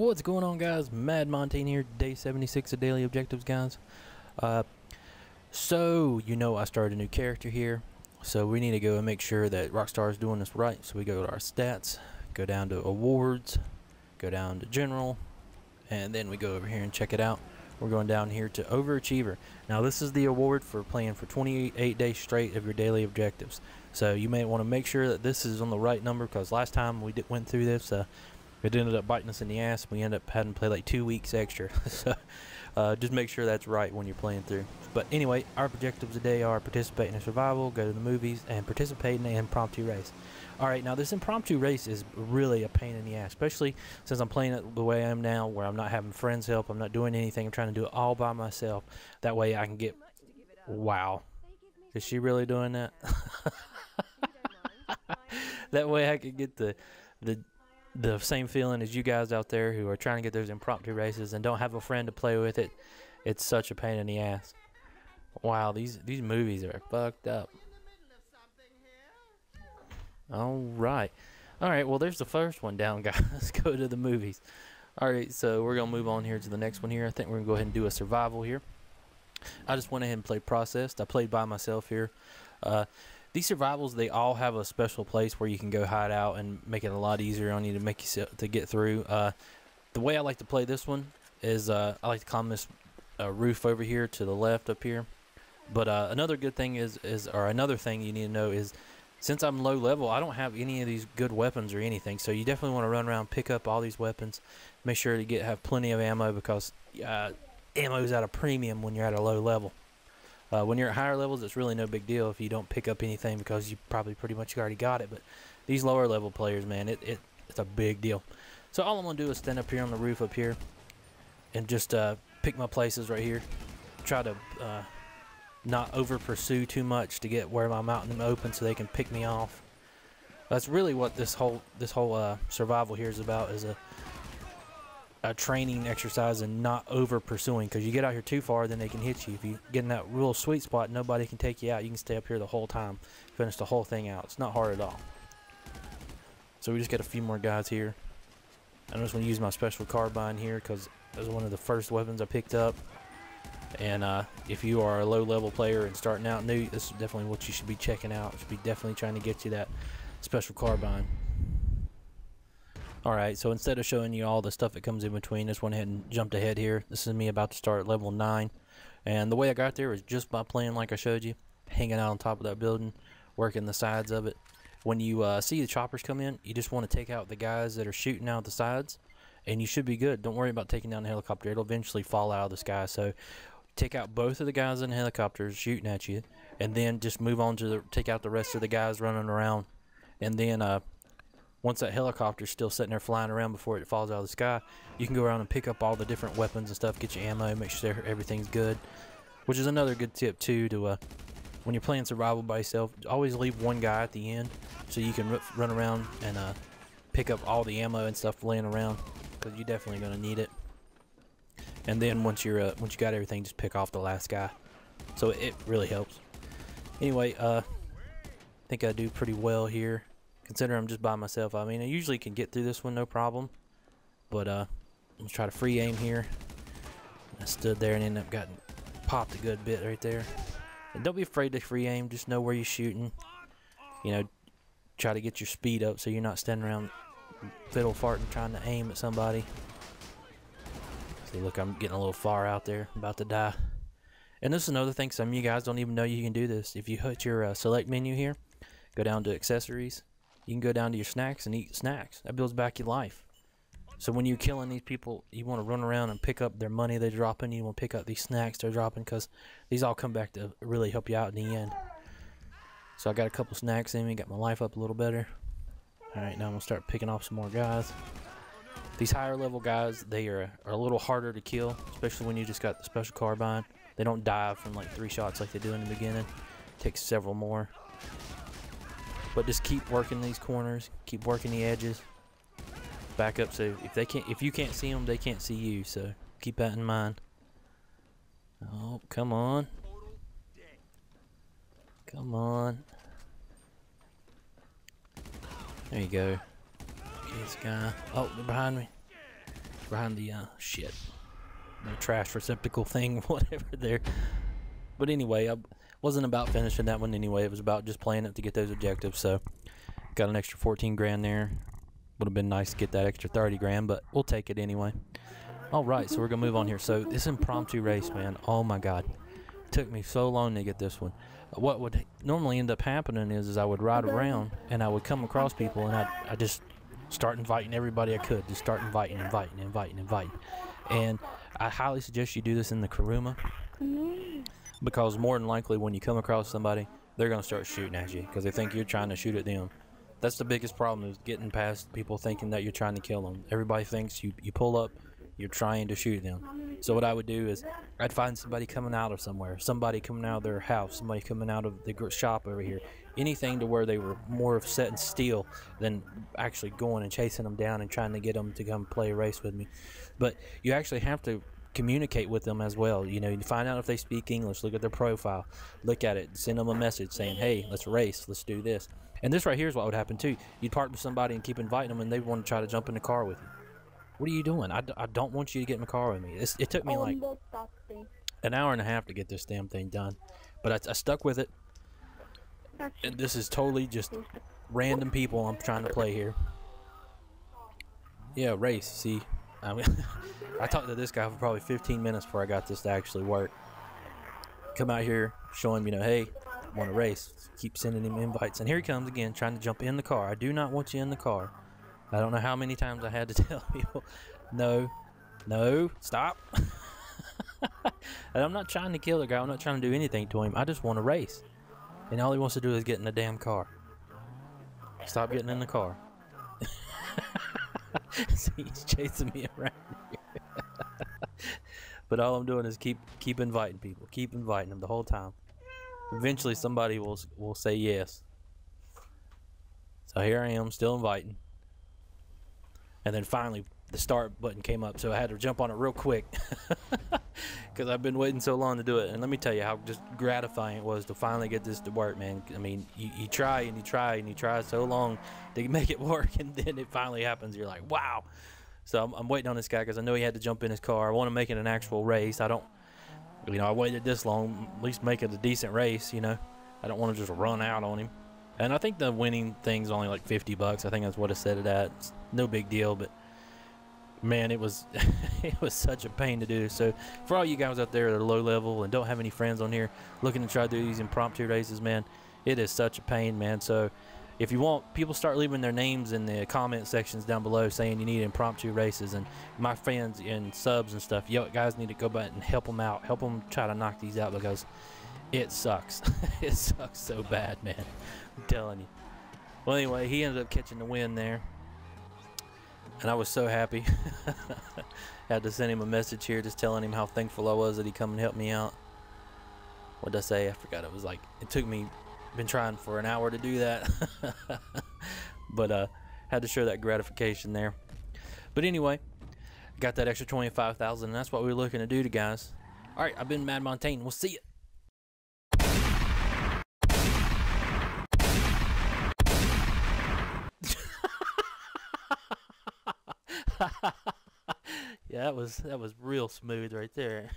What's going on, guys? Mad Montaigne here, day 76 of daily objectives, guys. So you know I started a new character here, so we need to go and make sure that Rockstar is doing this right. So we go to our stats, go down to awards, go down to general, and then we go over here and check it out. We're going down here to overachiever. Now this is the award for playing for 28 days straight of your daily objectives. So you may want to make sure that this is on the right number, because last time we went through this, it ended up biting us in the ass. We ended up having to play like 2 weeks extra. So just make sure that's right when you're playing through. But anyway, our objectives today are participate in a survival, go to the movies, and participate in an impromptu race. Alright, now this impromptu race is really a pain in the ass, especially since I'm playing it the way I am now, where I'm not having friends help, I'm not doing anything, I'm trying to do it all by myself. That way I can get... Wow. Is she really doing that? That way I can get the same feeling as you guys out there who are trying to get those impromptu races and don't have a friend to play with it. It's such a pain in the ass. Wow, these movies are fucked up. Alright, well there's the first one down, guys. Let's go to the movies. Alright, so we're gonna move on here to the next one here. I think we're gonna go ahead and do a survival here. I just went ahead and played processed. I played by myself here. These survivals, they all have a special place where you can go hide out and make it a lot easier on you to make you to get through. The way I like to play this one is I like to climb this roof over here to the left up here. But another good thing or another thing you need to know is, since I'm low level, I don't have any of these good weapons or anything. So you definitely want to run around, pick up all these weapons, make sure to have plenty of ammo, because ammo is at a premium when you're at a low level. When you're at higher levels, it's really no big deal if you don't pick up anything, because you probably pretty much already got it. But these lower level players, man, it's a big deal. So all I'm going to do is stand up here on the roof up here and just pick my places right here. Try to not over pursue too much to get where I'm out in the open so they can pick me off. That's really what this whole survival here is about, is a training exercise and not over pursuing, because you get out here too far, then they can hit you. If you get in that real sweet spot, nobody can take you out. You can stay up here the whole time, finish the whole thing out. It's not hard at all. So we just got a few more guys here. I'm just going to use my special carbine here, because it was one of the first weapons I picked up. And if you are a low level player and starting out new, this is definitely what you should be checking out. You should be definitely trying to get you that special carbine. Alright, so instead of showing you all the stuff that comes in between, just went ahead and jumped ahead here. This is me about to start at level 9. And the way I got there was just by playing like I showed you. Hanging out on top of that building, working the sides of it. When you see the choppers come in, you just want to take out the guys that are shooting out the sides. And you should be good. Don't worry about taking down the helicopter. It'll eventually fall out of the sky. So take out both of the guys in the helicopters shooting at you. And then just move on to take out the rest of the guys running around. And then once that helicopter's still sitting there flying around before it falls out of the sky, you can go around and pick up all the different weapons and stuff, get your ammo, make sure everything's good. Which is another good tip too, to when you're playing survival by yourself, always leave one guy at the end so you can run around and pick up all the ammo and stuff laying around, because you're definitely going to need it. And then once you got everything, just pick off the last guy. So it really helps. Anyway, I think I do pretty well here. Consider I'm just by myself. I mean, I usually can get through this one no problem. But let's try to free aim here. I stood there and ended up getting popped a good bit right there. And don't be afraid to free aim. Just know where you're shooting. You know, try to get your speed up so you're not standing around fiddle farting trying to aim at somebody. See, look, I'm getting a little far out there. I'm about to die. And this is another thing. Some of you guys don't even know you can do this. If you hit your select menu here, go down to accessories. You can go down to your snacks and eat snacks. That builds back your life. So when you're killing these people, you want to run around and pick up their money they're dropping. You want to pick up these snacks they're dropping, because these all come back to really help you out in the end. So I got a couple snacks in me, got my life up a little better. Alright, now I'm going to start picking off some more guys. These higher level guys, they are a little harder to kill, especially when you just got the special carbine. They don't die from like 3 shots like they do in the beginning. It takes several more. But just keep working these corners, keep working the edges. Back up, so if you can't see them, they can't see you. So keep that in mind. Oh, come on. Come on. There you go. Okay, this guy. Oh, they're behind me. behind the shit, the trash receptacle thing, whatever there. But anyway, I wasn't about finishing that one anyway. It was about just playing it to get those objectives. So got an extra 14 grand there. Would have been nice to get that extra 30 grand, but we'll take it anyway. All right, so we're gonna move on here. So this impromptu race, man. Oh my God, it took me so long to get this one. What would normally end up happening is I would ride around and I would come across people and I just start inviting everybody I could. Just start inviting. And I highly suggest you do this in the Karuma, because more than likely when you come across somebody, they're going to start shooting at you because they think you're trying to shoot at them. That's the biggest problem, is getting past people thinking that you're trying to kill them. Everybody thinks you pull up, you're trying to shoot them. So what I would do is I'd find somebody coming out of somewhere, somebody coming out of their house, somebody coming out of the shop over here, anything to where they were more of set and still than actually going and chasing them down and trying to get them to come play a race with me. But you actually have to communicate with them as well. You know, you find out if they speak English, look at their profile, look at it, send them a message saying, hey, let's race, let's do this. And this right here is what would happen too. You'd park with somebody and keep inviting them and they want to try to jump in the car with you. What are you doing? I don't want you to get in the car with me. It took me like an hour and a half to get this damn thing done, but I stuck with it. And this is totally just random people I'm trying to play here. Yeah, race. See, I mean, I talked to this guy for probably 15 minutes before I got this to actually work. Come out here, show him, you know, hey, want to race. Keep sending him invites, and here he comes again, trying to jump in the car. I do not want you in the car. I don't know how many times I had to tell people, no, stop. And I'm not trying to kill the guy. I'm not trying to do anything to him. I just want to race. And all he wants to do is get in the damn car. Stop getting in the car. See, he's chasing me around here. But all I'm doing is keep inviting people. Keep inviting them the whole time. Eventually somebody will say yes. So here I am, still inviting. And then finally the start button came up, so I had to jump on it real quick because I've been waiting so long to do it. And let me tell you how just gratifying it was to finally get this to work, man. I mean, you try and you try and you try so long to make it work, and then it finally happens. You're like, wow. So I'm waiting on this guy because I know he had to jump in his car. I want to make it an actual race. I don't, you know, I waited this long, at least make it a decent race, you know. I don't want to just run out on him. And I think the winning thing's only like $50. I think that's what it said it at. It's no big deal, but man, it was it was such a pain to do. So for all you guys out there that are low level and don't have any friends on here looking to try to do these impromptu races, man, it is such a pain, man. So if you want, people start leaving their names in the comment sections down below saying you need impromptu races, and my fans and subs and stuff, you guys need to go back and help them out, help them try to knock these out, because it sucks. It sucks so bad, man. I'm telling you. Well, anyway, he ended up catching the win there, and I was so happy. Had to send him a message here just telling him how thankful I was that he come and helped me out. What did I say? I forgot. It was like, it took me, been trying for an hour to do that. But had to show that gratification there. But anyway, got that extra 25,000, and that's what we were looking to do to guys. All right, I've been Mad Montaigne. We'll see you. Yeah, that was real smooth right there.